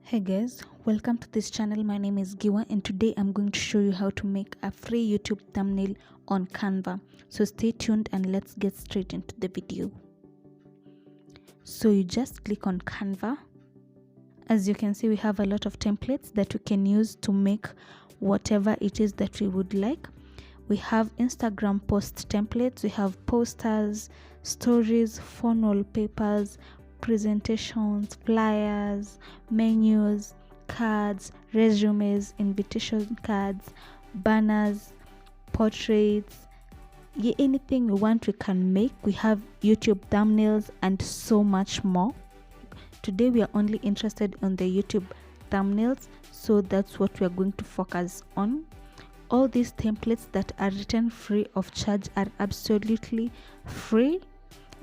Hey guys, welcome to this channel. My name is Giwa and today I'm going to show you how to make a free YouTube thumbnail on Canva. So stay tuned and let's get straight into the video. So you just click on Canva. As you can see, we have a lot of templates that we can use to make whatever it is that we would like. We have Instagram post templates, we have posters, stories, phone wallpapers, presentations, flyers, menus, cards, resumes, invitation cards, banners, portraits. Anything we want we can make. We have YouTube thumbnails and so much more. Today we are only interested on the YouTube thumbnails, so that's what we are going to focus on. All these templates that are written free of charge are absolutely free,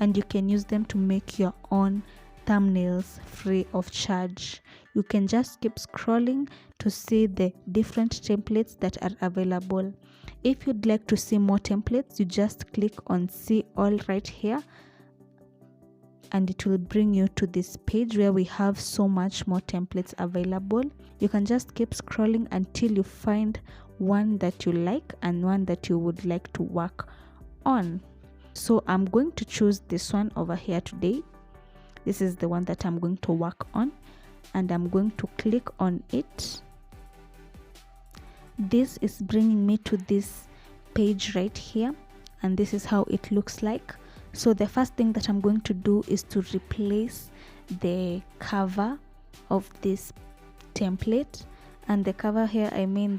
and you can use them to make your own thumbnails free of charge. You can just keep scrolling to see the different templates that are available. If you'd like to see more templates, you just click on see all right here, and it will bring you to this page where we have so much more templates available. You can just keep scrolling until you find one that you like and one that you would like to work on. So I'm going to choose this one over here today. This is the one that I'm going to work on, and I'm going to click on it. This is bringing me to this page right here, and this is how it looks like. So the first thing that I'm going to do is to replace the cover of this template, and the cover here, I mean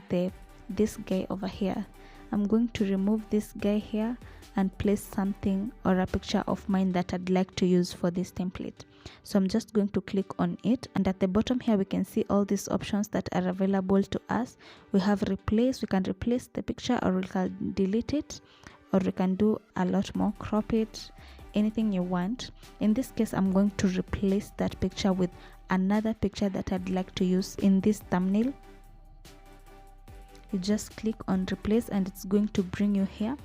this guy over here. I'm going to remove this guy here and place something or a picture of mine that I'd like to use for this template. So I'm just going to click on it, and at the bottom here we can see all these options that are available to us. We have replace. We can replace the picture, or we can delete it, or we can do a lot more, crop it, anything you want. In this case, I'm going to replace that picture with another picture that I'd like to use in this thumbnail. You just click on replace and it's going to bring you here.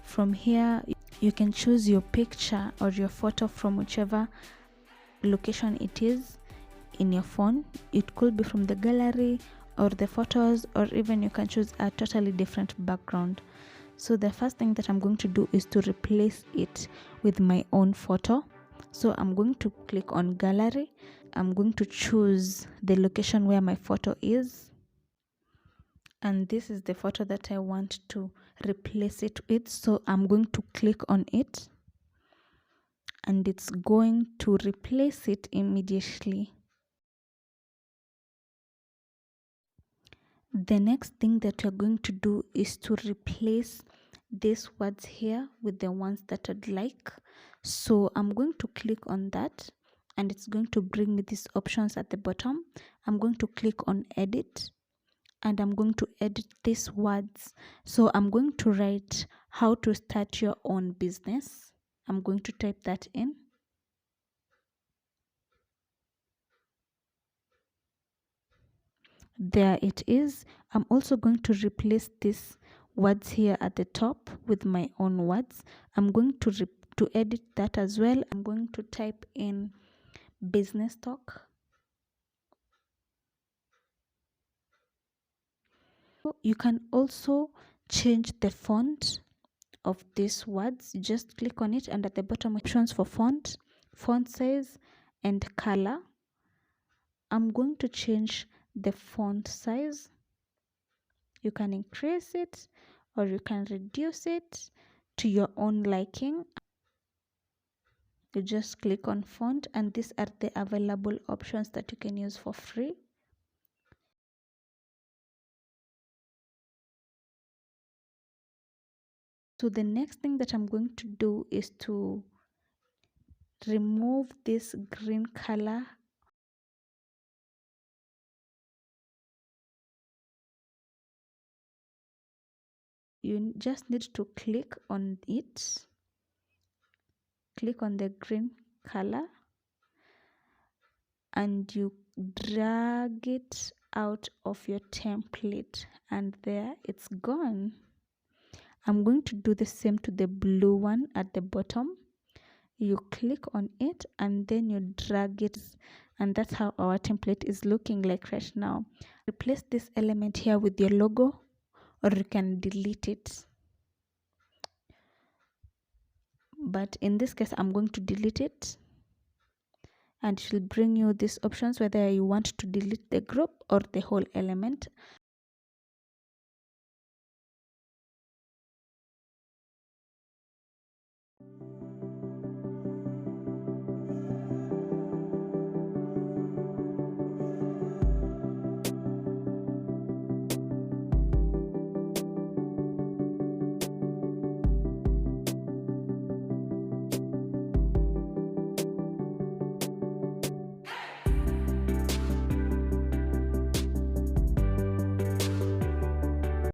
From here you can choose your picture or your photo from whichever location it is in your phone. It could be from the gallery or the photos, or even you can choose a totally different background. So the first thing that I'm going to do is to replace it with my own photo. So I'm going to click on gallery. I'm going to choose the location where my photo is, and this is the photo that I want to replace it with. So I'm going to click on it, and it's going to replace it immediately. The next thing that we're going to do is to replace these words here with the ones that I'd like. So I'm going to click on that, and it's going to bring me these options at the bottom. I'm going to click on edit, and I'm going to edit these words. So I'm going to write how to start your own business. I'm going to type that in. There it is. I'm also going to replace these words here at the top with my own words. I'm going to edit that as well. I'm going to type in business talk. You can also change the font of these words. You just click on it, and at the bottom options for font size and color. I'm going to change the font size. You can increase it or you can reduce it to your own liking. You just click on font, and these are the available options that you can use for free. So the next thing that I'm going to do is to remove this green color. You just need to click on it, click on the green color, and you drag it out of your template, and there it's gone. I'm going to do the same to the blue one at the bottom. you click on it and then you drag it, and that's how our template is looking like right now. Replace this element here with your logo, or you can delete it, but in this case I'm going to delete it, and it will bring you these options whether you want to delete the group or the whole element.